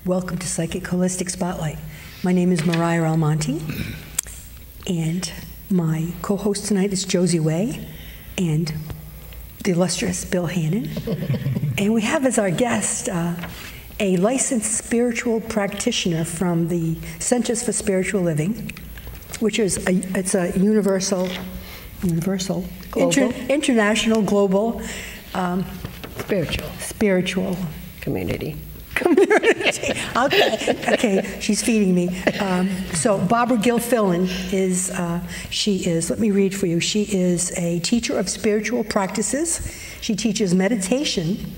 Welcome to Psychic Holistic Spotlight. My name is Mariah Almonte, and my co-host tonight is Josie Way and the illustrious Bill Hannon. And we have as our guest a licensed spiritual practitioner from the Centers for Spiritual Living, which is a universal, global, international, global, spiritual community. Okay, she's feeding me. So Barbara Gilfillan is, let me read for you. She is a teacher of spiritual practices. She teaches meditation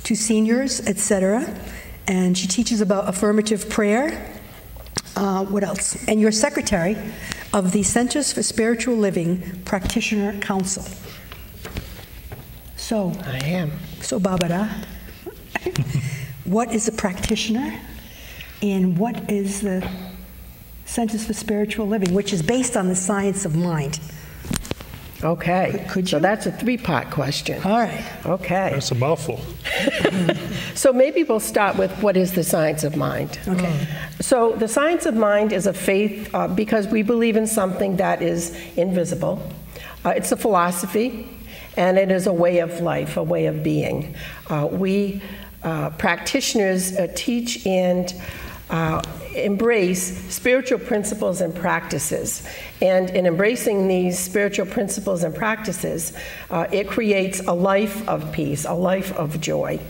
to seniors, etc. And she teaches about affirmative prayer. What else? And you're secretary of the Centers for Spiritual Living Practitioner Council. So I am. So Barbara, what is a practitioner, and what is the Centers for Spiritual Living, which is based on the science of mind? Okay. Could you? So that's a three-part question. All right. Okay. That's a mouthful. So maybe we'll start with what is the science of mind. Okay. So the science of mind is a faith because we believe in something that is invisible. It's a philosophy, and it is a way of life, a way of being. We practitioners teach and embrace spiritual principles and practices. And in embracing these spiritual principles and practices, it creates a life of peace, a life of joy,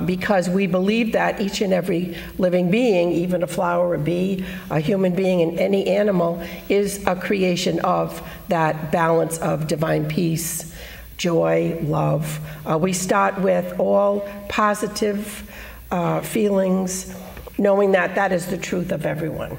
because we believe that each and every living being, even a flower, a bee, a human being, and any animal, is a creation of that balance of divine peace, joy, love. We start with all positive feelings, knowing that that is the truth of everyone.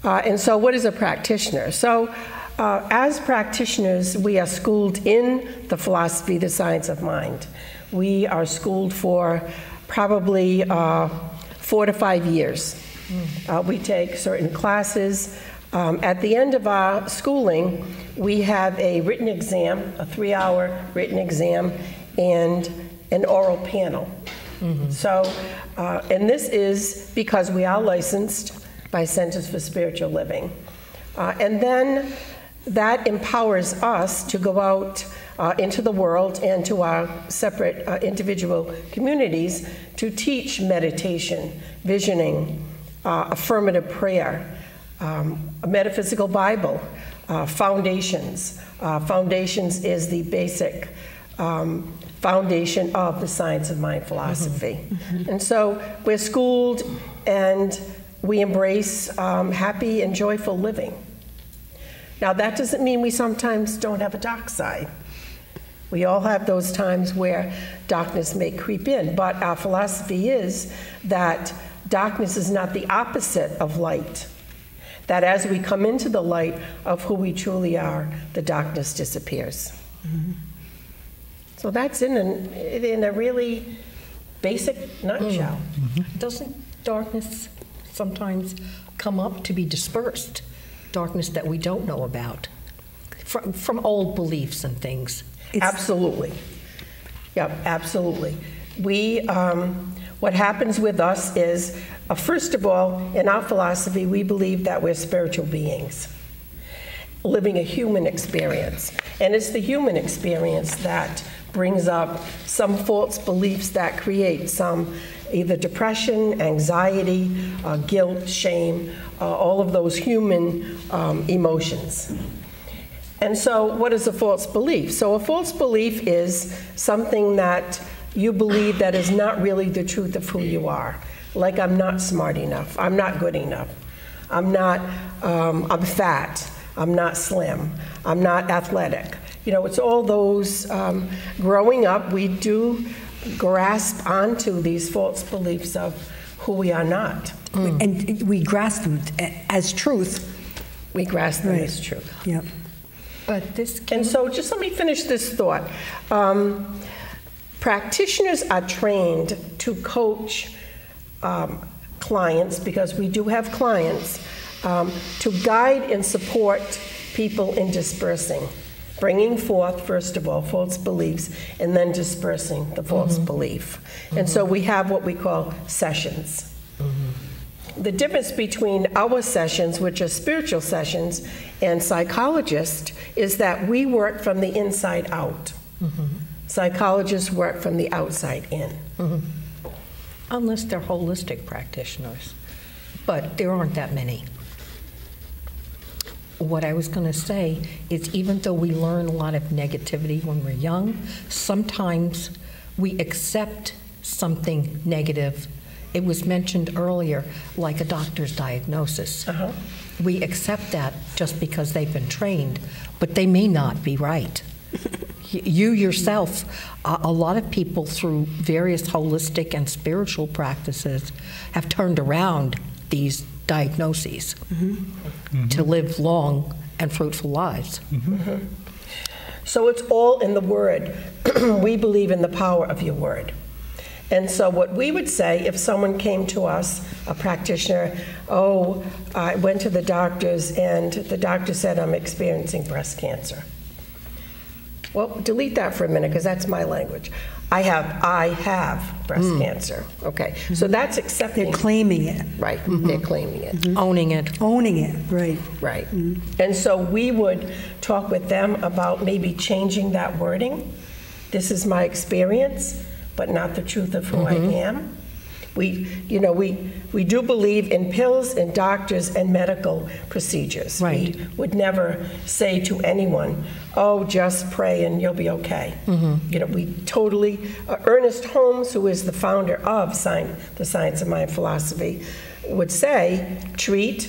And so what is a practitioner? So as practitioners, we are schooled in the philosophy, the science of mind. We are schooled for probably 4 to 5 years. We take certain classes. At the end of our schooling, we have a written exam, a 3-hour written exam, and an oral panel. So, and this is because we are licensed by Centers for Spiritual Living. And then that empowers us to go out into the world and to our separate individual communities to teach meditation, visioning, affirmative prayer, a metaphysical Bible, foundations. Foundations is the basic foundation of the science of mind philosophy. And so we're schooled and we embrace happy and joyful living. Now that doesn't mean we sometimes don't have a dark side. We all have those times where darkness may creep in, but our philosophy is that darkness is not the opposite of light. That as we come into the light of who we truly are, the darkness disappears. So that's in a really basic nutshell. Doesn't darkness sometimes come up to be dispersed? Darkness that we don't know about from old beliefs and things. Absolutely. Yeah, absolutely. What happens with us is, first of all, in our philosophy, we believe that we're spiritual beings living a human experience. And it's the human experience that brings up some false beliefs that create some either depression, anxiety, guilt, shame, all of those human emotions. And so what is a false belief? So a false belief is something that you believe that is not really the truth of who you are. Like, I'm not smart enough, I'm not good enough, I'm fat, I'm not slim, I'm not athletic. You know, it's all those, growing up, we do grasp onto these false beliefs of who we are not. And we grasp them as truth. We grasp them as truth. Yep. But this And so just let me finish this thought. Practitioners are trained to coach clients, because we do have clients, to guide and support people in dispersing bringing forth, first of all, false beliefs, and then dispersing the false belief. And so we have what we call sessions. The difference between our sessions, which are spiritual sessions, and psychologists is that we work from the inside out. Psychologists work from the outside in. Unless they're holistic practitioners, but there aren't that many. What I was going to say is even though we learn a lot of negativity when we're young, sometimes we accept something negative. It was mentioned earlier, like a doctor's diagnosis. We accept that just because they've been trained, but they may not be right. You yourself, a lot of people through various holistic and spiritual practices have turned around these diagnoses to live long and fruitful lives. So it's all in the Word. We believe in the power of your Word. And so what we would say if someone came to us, a practitioner, oh, I went to the doctors and the doctor said I'm experiencing breast cancer. Well, delete that for a minute because that's my language. I have breast cancer. Okay, so that's accepting. They're claiming it. Right, they're claiming it. Owning it. Owning it, right. Right. And so we would talk with them about maybe changing that wording. This is my experience, but not the truth of who I am. We do believe in pills and doctors and medical procedures. Right. We would never say to anyone, oh, just pray and you'll be okay. We totally, Ernest Holmes, who is the founder of the Science of Mind philosophy, would say, treat,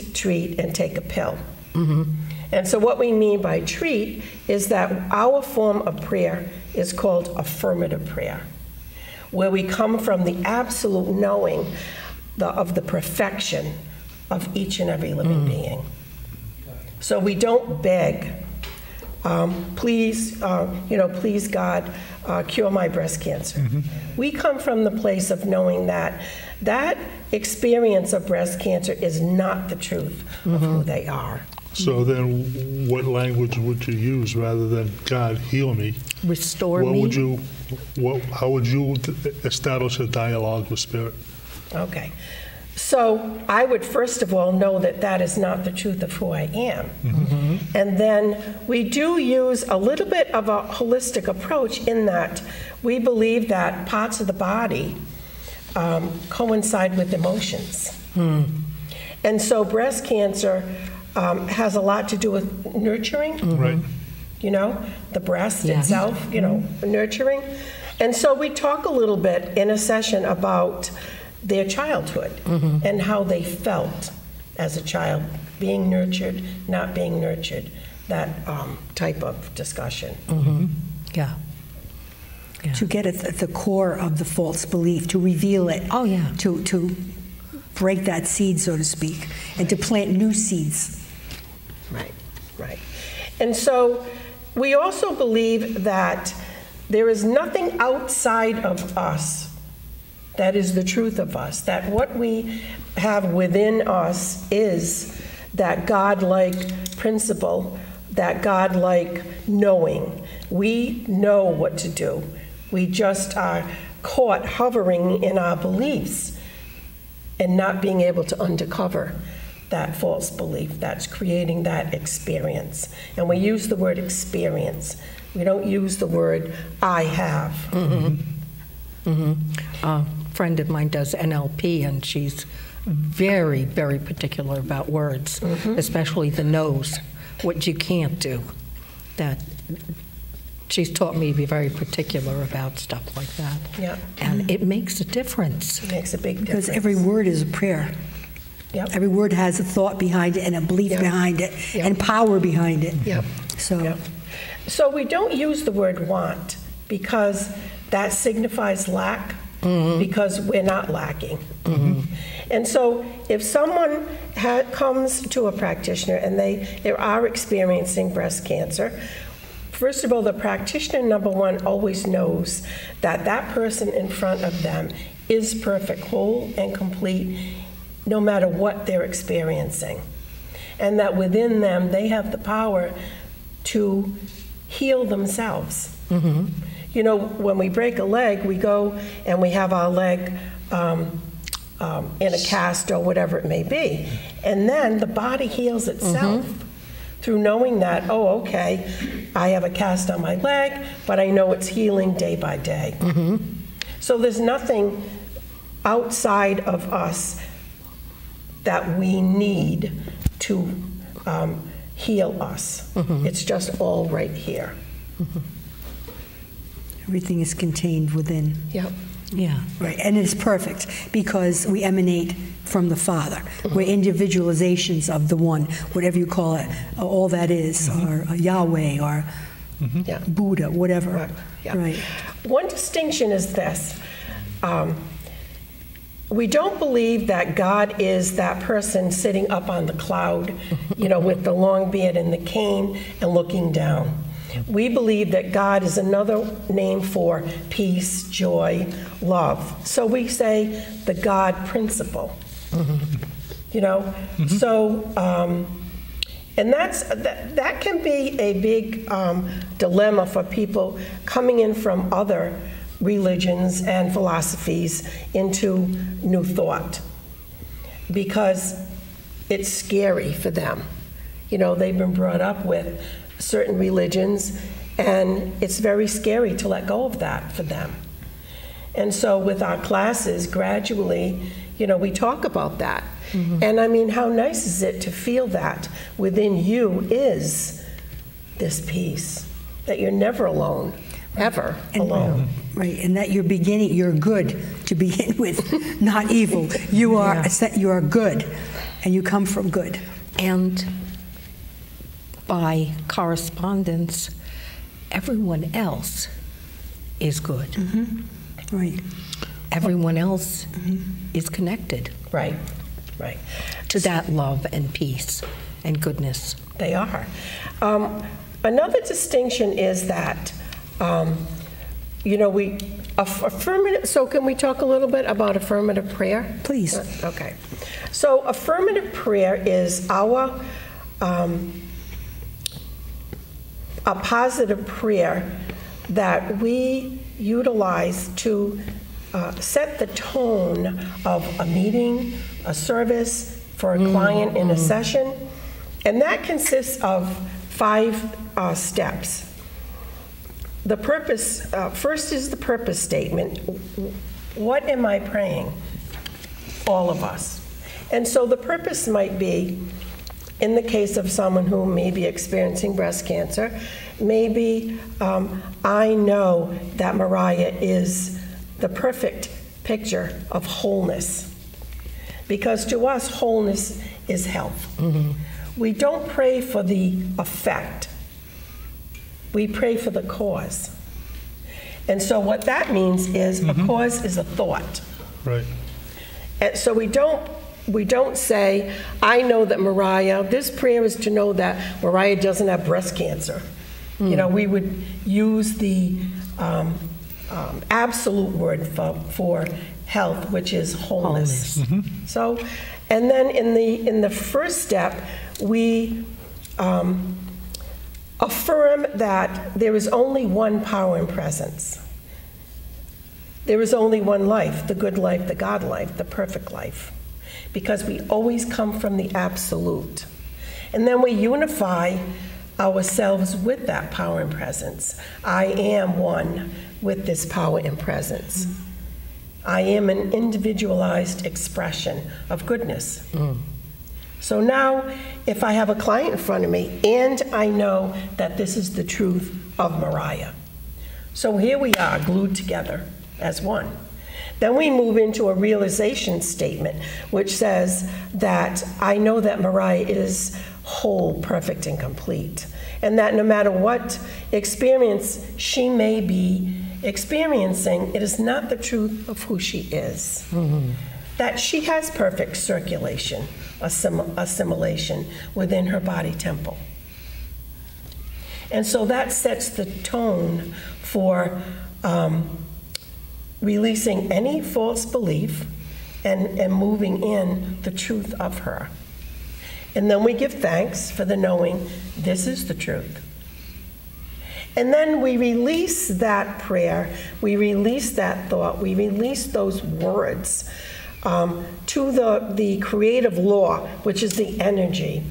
and take a pill. And so what we mean by treat is that our form of prayer is called affirmative prayer, where we come from the absolute knowing of the perfection of each and every living being. So we don't beg, please God, cure my breast cancer. We come from the place of knowing that that experience of breast cancer is not the truth of who they are. So then what language would you use rather than God heal me? Restore me. How would you establish a dialogue with Spirit? Okay. So I would first of all know that that is not the truth of who I am. And then we do use a little bit of a holistic approach in that we believe that parts of the body coincide with emotions. And so breast cancer has a lot to do with nurturing. Right. The breast itself, nurturing. And so we talk a little bit in a session about their childhood and how they felt as a child, being nurtured, not being nurtured, that type of discussion. Yeah. To get at the core of the false belief, to reveal it. Oh, yeah. To break that seed, so to speak, and to plant new seeds. Right. And so we also believe that there is nothing outside of us that is the truth of us, that what we have within us is that God-like principle, that God-like knowing. We know what to do. We just are caught hovering in our beliefs and not being able to uncover that false belief that's creating that experience. And we use the word experience. We don't use the word I have. A friend of mine does NLP, and she's very, very particular about words, especially the no's, what you can't do. That she's taught me to be very particular about stuff like that. Yeah. And it makes a difference. It makes a big difference. Because every word is a prayer. Yep. Every word has a thought behind it and a belief behind it and power behind it. So we don't use the word want because that signifies lack, because we're not lacking. And so if someone comes to a practitioner and they are experiencing breast cancer, first of all, the practitioner, number one, always knows that that person in front of them is perfect, whole and complete, no matter what they're experiencing. And that within them, they have the power to heal themselves. You know, when we break a leg, we go and we have our leg in a cast or whatever it may be. And then the body heals itself through knowing that, oh, okay, I have a cast on my leg, but I know it's healing day by day. So there's nothing outside of us that we need to heal us. It's just all right here. Everything is contained within. Yep. Yeah, right. And it's perfect because we emanate from the Father. We're individualizations of the One, whatever you call it, all that is, or Yahweh, or Buddha, whatever. Right. Yeah. Right. One distinction is this. We don't believe that God is that person sitting up on the cloud, you know, with the long beard and the cane and looking down. We believe that God is another name for peace, joy, love. So we say the God principle. You know, so and that can be a big dilemma for people coming in from other religions and philosophies into New Thought, because it's scary for them. You know, they've been brought up with certain religions, and it's very scary to let go of that for them. And so with our classes, gradually, you know, we talk about that. And I mean, how nice is it to feel that within you is this peace, that you're never alone, ever alone. Right, and that you're good to begin with, not evil. You are you are good, and you come from good. And by correspondence, everyone else is good. Right. Everyone else is connected. Right, right. To that love and peace and goodness. They are. Another distinction is that, you know, affirmative, so can we talk a little bit about affirmative prayer? Please. Okay. So affirmative prayer is our, a positive prayer that we utilize to set the tone of a meeting, a service for a client in a session. And that consists of 5 steps. The purpose, first is the purpose statement. What am I praying? All of us. And so the purpose might be, in the case of someone who may be experiencing breast cancer, maybe I know that Mariah is the perfect picture of wholeness. Because to us, wholeness is health. We don't pray for the effect. We pray for the cause. And so what that means is a cause is a thought. Right. And so we don't say, I know that Mariah, this prayer is to know that Mariah doesn't have breast cancer. You know, we would use the absolute word for health, which is wholeness. So, and then in the first step, we affirm that there is only one power and presence. There is only one life, the good life, the God life, the perfect life, because we always come from the absolute. And then we unify ourselves with that power and presence. I am one with this power and presence. I am an individualized expression of goodness. So now, if I have a client in front of me and I know that this is the truth of Mariah, so here we are glued together as one. Then we move into a realization statement, which says that I know that Mariah is whole, perfect, and complete, and that no matter what experience she may be experiencing, it is not the truth of who she is. That she has perfect circulation, assimilation within her body temple. And so that sets the tone for releasing any false belief and moving in the truth of her. And then we give thanks for the knowing this is the truth. And then we release that prayer, we release that thought, we release those words to the creative law, which is the energy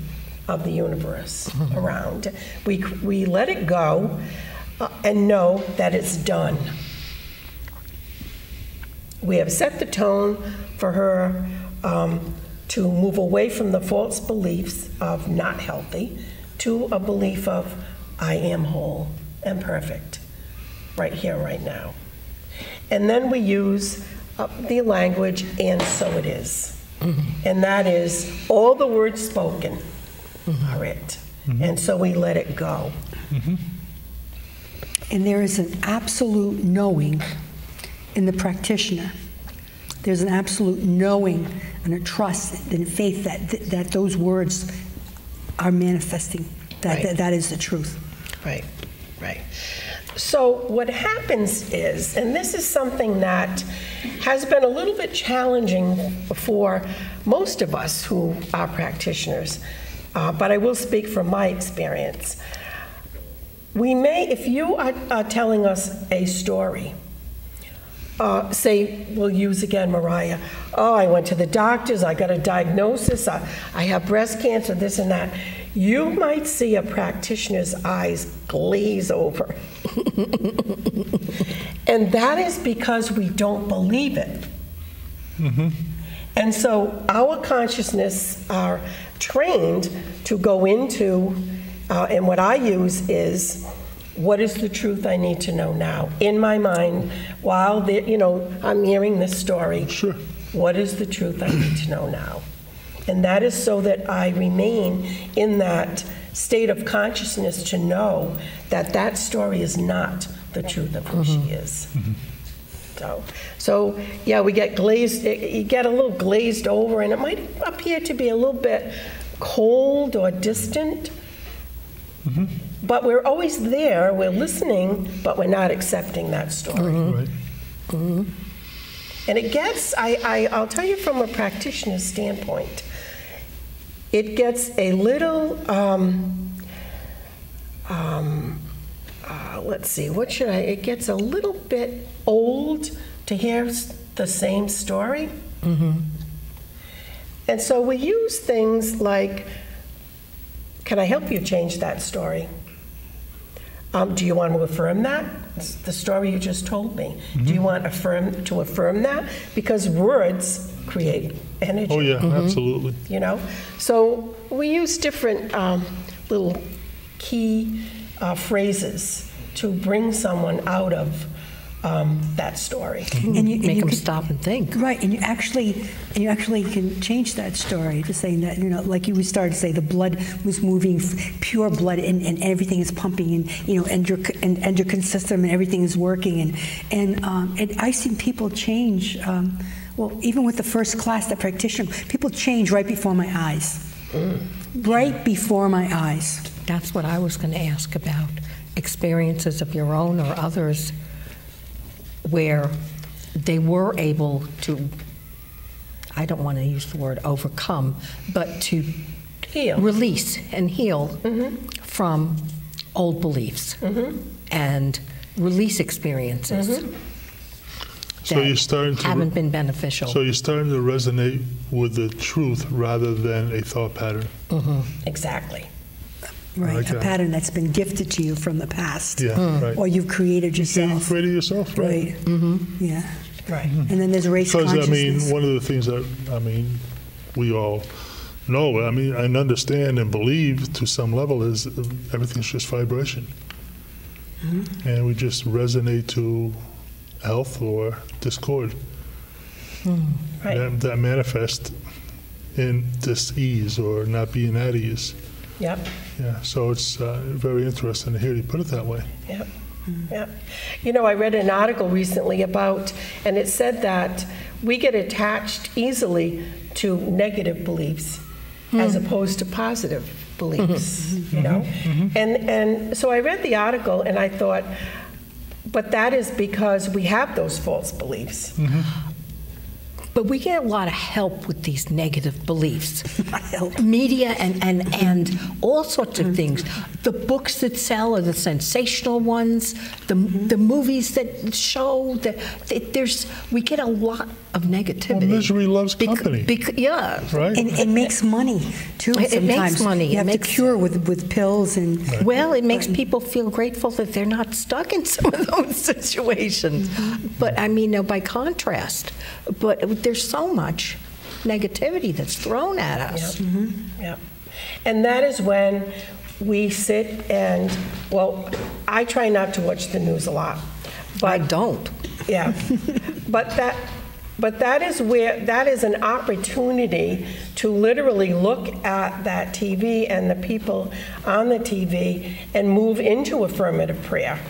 of the universe around. We let it go and know that it's done. We have set the tone for her to move away from the false beliefs of not healthy to a belief of I am whole and perfect right here, right now. And then we use the language, and so it is. And that is all the words spoken are it. And so we let it go. And there is an absolute knowing in the practitioner. There's an absolute knowing and a trust and faith that those words are manifesting, that is the truth. Right, right. So what happens is, and this is something that has been a little bit challenging for most of us who are practitioners, but I will speak from my experience. We may, if you are telling us a story, say, we'll use again Mariah, oh, I went to the doctors, I got a diagnosis, I have breast cancer, this and that. You might see a practitioner's eyes glaze over. And that is because we don't believe it. And so our consciousness are trained to go into, and what I use is, what is the truth I need to know now? In my mind, while I'm hearing this story, Sure. What is the truth I need to know now? And that is so that I remain in that state of consciousness to know that that story is not the truth of who she is. So yeah, we get glazed, you get a little glazed over, and it might appear to be a little bit cold or distant. But we're always there, we're listening, but we're not accepting that story. Right. And it gets, I'll tell you from a practitioner's standpoint, it gets a little, let's see, it gets a little bit old to hear the same story. And so we use things like, can I help you change that story? Do you want to affirm that? It's the story you just told me. Do you want to affirm that? Because words create energy. Oh, yeah, absolutely. You know? So we use different little key phrases to bring someone out of that story. And you Make them can- stop and think. Right, and you actually can change that story to saying that, like you started to say, the blood was moving, pure blood, and everything is pumping, and endocrine system and everything is working, and I've seen people change. Well, even with the first class, the practitioner, people change right before my eyes. Right before my eyes. That's what I was going to ask about. Experiences of your own or others where they were able to, I don't want to use the word overcome, but to Heal. release and heal from old beliefs and release experiences So that you're starting to haven't been beneficial. So you're starting to resonate with the truth rather than a thought pattern. Exactly. Right, like a that. pattern that's been gifted to you from the past. Yeah, right. Or you've created You yourself. created yourself, right? Right. Yeah. Right. And then there's race Because, consciousness. one of the things that, we all know, and understand and believe to some level is everything's just vibration. And we just resonate to health or discord. Right. That manifest in dis-ease or not being at ease. Yep. Yeah, so it's very interesting to hear you put it that way. Yep. Yep. I read an article recently about, and it said that we get attached easily to negative beliefs as opposed to positive beliefs, And so I read the article and I thought, but that is because we have those false beliefs. But we get a lot of help with these negative beliefs. Help. Media and all sorts of things. The books that sell are the sensational ones. The movies that show that we get a lot of negativity. Well, misery loves company. Yeah. Right? And it makes money, too, sometimes. It makes money. You have to cure with pills and... Right. Well, it makes people feel grateful that they're not stuck in some of those situations. But, I mean, by contrast. But there's so much negativity that's thrown at us. Yep. Yep. And that is when we sit and, well, I try not to watch the news a lot. But I don't. Yeah. But that is an opportunity to literally look at that TV and the people on the TV and move into affirmative prayer.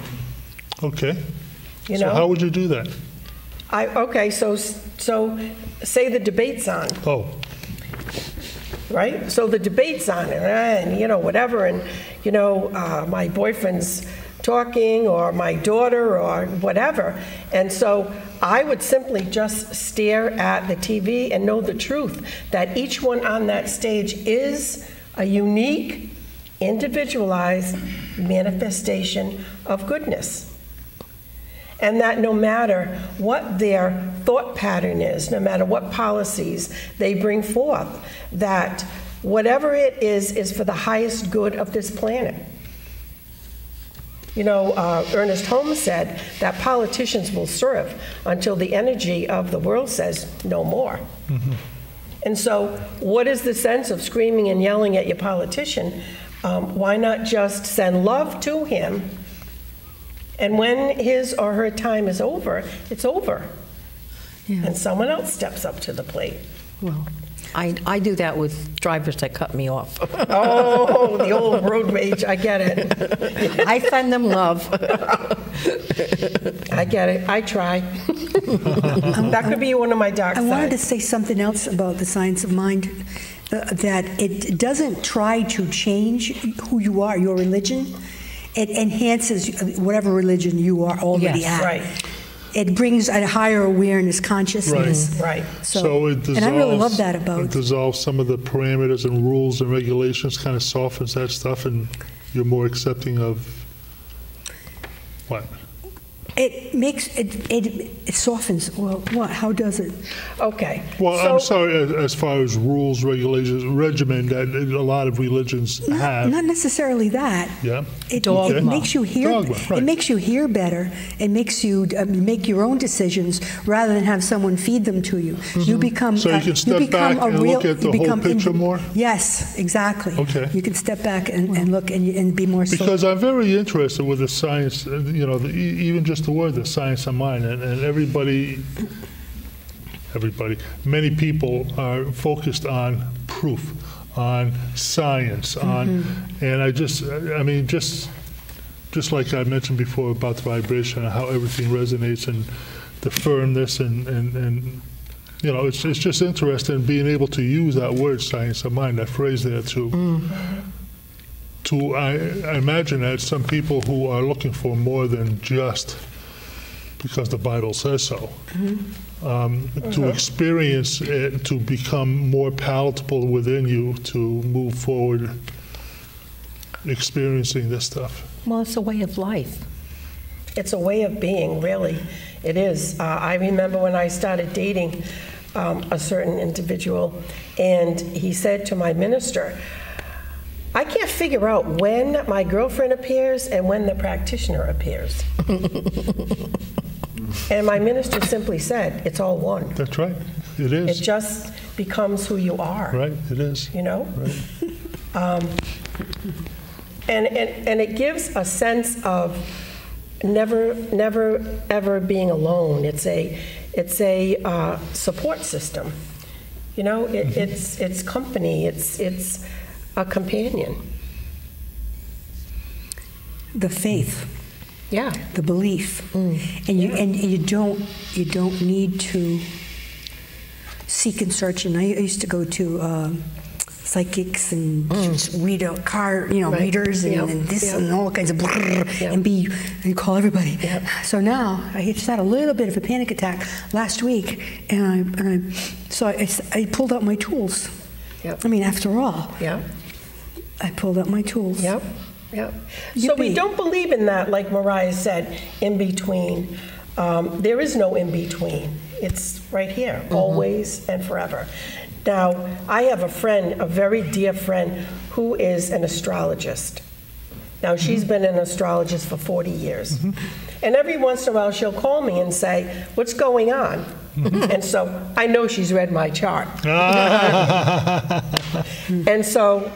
Okay. You So know? how would you do that? Okay, so say the debate's on, Oh, right? So the debate's on, and you know, whatever, and you know, my boyfriend's talking, or my daughter, or whatever, and so I would simply just stare at the TV and know the truth that each one on that stage is a unique, individualized manifestation of goodness. And that no matter what their thought pattern is, no matter what policies they bring forth, that whatever it is for the highest good of this planet. You know, Ernest Holmes said that politicians will serve until the energy of the world says no more. Mm-hmm. And so what is the sense of screaming and yelling at your politician? Why not just send love to him? And when his or her time is over, it's over. Yeah. And someone else steps up to the plate. Well, I do that with drivers that cut me off. Oh, the old road rage. I get it. I send them love. I get it. I try. That could be one of my dark sides. I wanted to say something else about the science of mind, that it doesn't try to change who you are, your religion. It enhances whatever religion you are already at. Right. It brings a higher awareness, consciousness. Right. So it dissolves, and I really love that about it. Dissolves some of the parameters and rules and regulations, kind of softens that stuff, and you're more accepting of what? It makes it softens. Well, what? How does it? Okay. Well, so, I'm sorry. As far as rules, regulations, regimen that a lot of religions have. Not necessarily that. Yeah. It Dogma. makes you hear. Dogma, right. It makes you hear better. It makes you make your own decisions rather than have someone feed them to you. Mm-hmm. You become. So you can step back and look at the whole picture more. Yes, exactly. Okay. You can step back and look and be more. Because I'm very interested with the science. You know, even just the word, the science of mind, and everybody, many people are focused on proof, on science, on, and I mean, just like I mentioned before about the vibration and how everything resonates and the firmness and you know, it's just interesting being able to use that word, science of mind, that phrase there I imagine that some people who are looking for more than just because the Bible says so, to experience it, to become more palatable within you, to move forward experiencing this stuff. Well, it's a way of life. It's a way of being, really. It is. I remember when I started dating a certain individual, and he said to my minister, I can't figure out when my girlfriend appears and when the practitioner appears. And my minister simply said, it's all one. That's right. It is. It just becomes who you are. Right, it is. You know? Right. And it gives a sense of never ever being alone. It's a support system. You know, it's company. It's a companion. The faith. Yeah. The belief. And you don't need to seek and search. And I used to go to psychics and just read a card, readers and this and all kinds of and call everybody. Yep. So now I just had a little bit of a panic attack last week, and I pulled out my tools. Yep. I mean, after all, I pulled out my tools. Yep. So we don't believe in that, like Mariah said, in between. There is no in between. It's right here, always and forever. Now, I have a friend, a very dear friend, who is an astrologist. Now, she's been an astrologist for 40 years. And every once in a while, she'll call me and say, "What's going on?" And so I know she's read my chart. And so,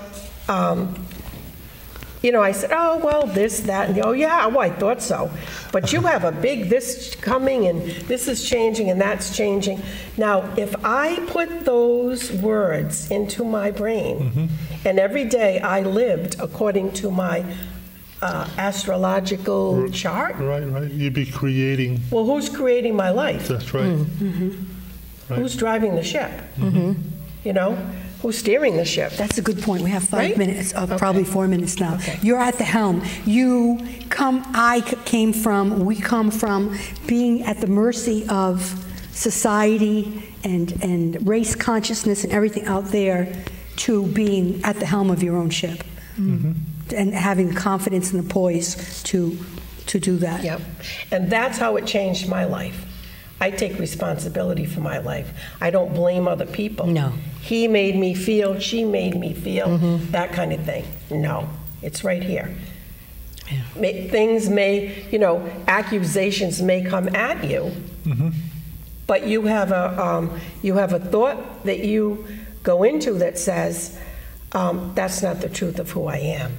I said, "Oh, well, this, that," and I thought so. But you have a big this coming, and this is changing, and that's changing. Now, if I put those words into my brain, and every day I lived according to my astrological chart. Right. You'd be creating. Well, who's creating my life? That's right. Right. Who's driving the ship? Who's steering the ship? That's a good point. We have 5 Right? minutes, probably 4 minutes now. Okay. You're at the helm. We come from being at the mercy of society and race consciousness and everything out there to being at the helm of your own ship. And having the confidence and the poise to do that. Yep. And that's how it changed my life. I take responsibility for my life. I don't blame other people. No. He made me feel, she made me feel, that kind of thing. No, it's right here. Things may, accusations may come at you, but you have a thought that you go into that says, that's not the truth of who I am.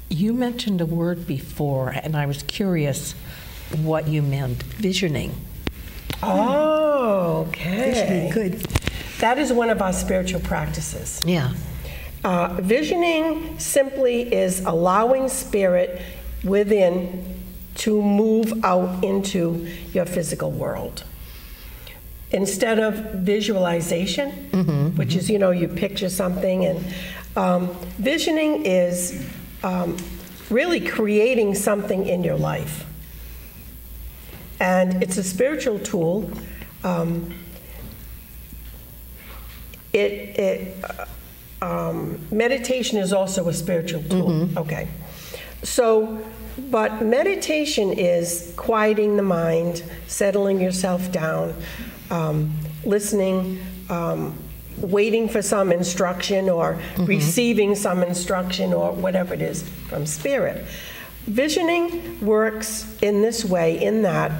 You mentioned a word before, and I was curious what you meant. Visioning. Oh, okay. Visioning, good. That is one of our spiritual practices. Yeah. Visioning simply is allowing spirit within to move out into your physical world. Instead of visualization, which is, you picture something, and visioning is really creating something in your life. And it's a spiritual tool. Meditation is also a spiritual tool. Okay. So, but meditation is quieting the mind, settling yourself down, listening, waiting for some instruction or receiving some instruction or whatever it is from spirit. Visioning works in this way, in that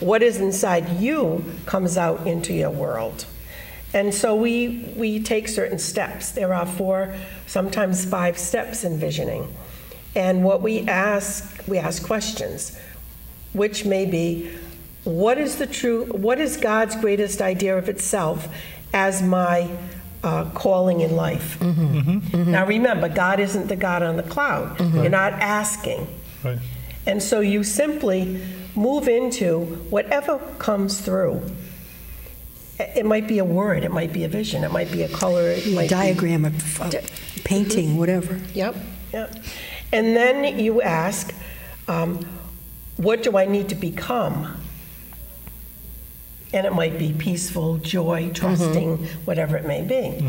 what is inside you comes out into your world. And so we take certain steps. There are 4, sometimes 5 steps in visioning. And what we ask questions, which may be, what is God's greatest idea of itself as my calling in life? Now remember, God isn't the God on the cloud. You're not asking. Right. And so you simply move into whatever comes through. It might be a word, it might be a vision, it might be a color, it might Diagram, a painting, whatever. Yep. And then you ask, what do I need to become? And it might be peaceful, joy, trusting, whatever it may be.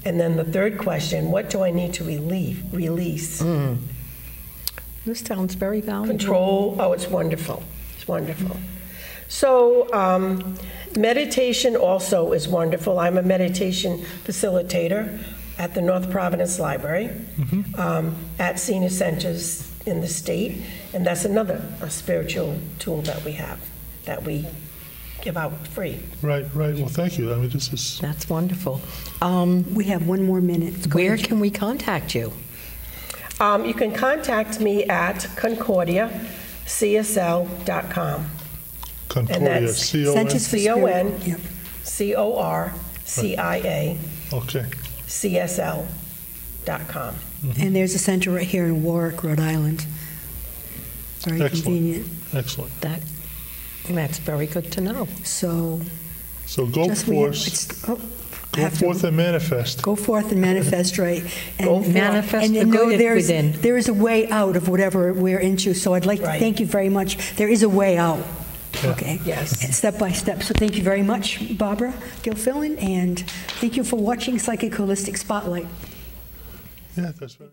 And then the third question, what do I need to release? This sounds very valuable. Control, it's wonderful. It's wonderful. So meditation also is wonderful. I'm a meditation facilitator at the North Providence Library, at senior centers in the state, and that's another spiritual tool that we have, that we give out free. Right. Well, thank you. I mean, this is... That's wonderful. We have 1 more minute. Where can we contact you? You can contact me at concordiacsl.com. Concordia, that's Centers for Spirit. Yep. CONCORCIA Okay. CSL.com. And there's a center right here in Warwick, Rhode Island. Very Excellent. convenient. Excellent. That's very good to know. So So go just forth. Go forth and manifest. Go forth and manifest, right? And Go manifest the know good within. there is a way out of whatever we're into. So I'd like to Right. thank you very much. There is a way out. Yeah. Okay. Yes. And step by step. So thank you very much, Barbara Gilfillan, and thank you for watching Psychic Holistic Spotlight. Yeah, that's right.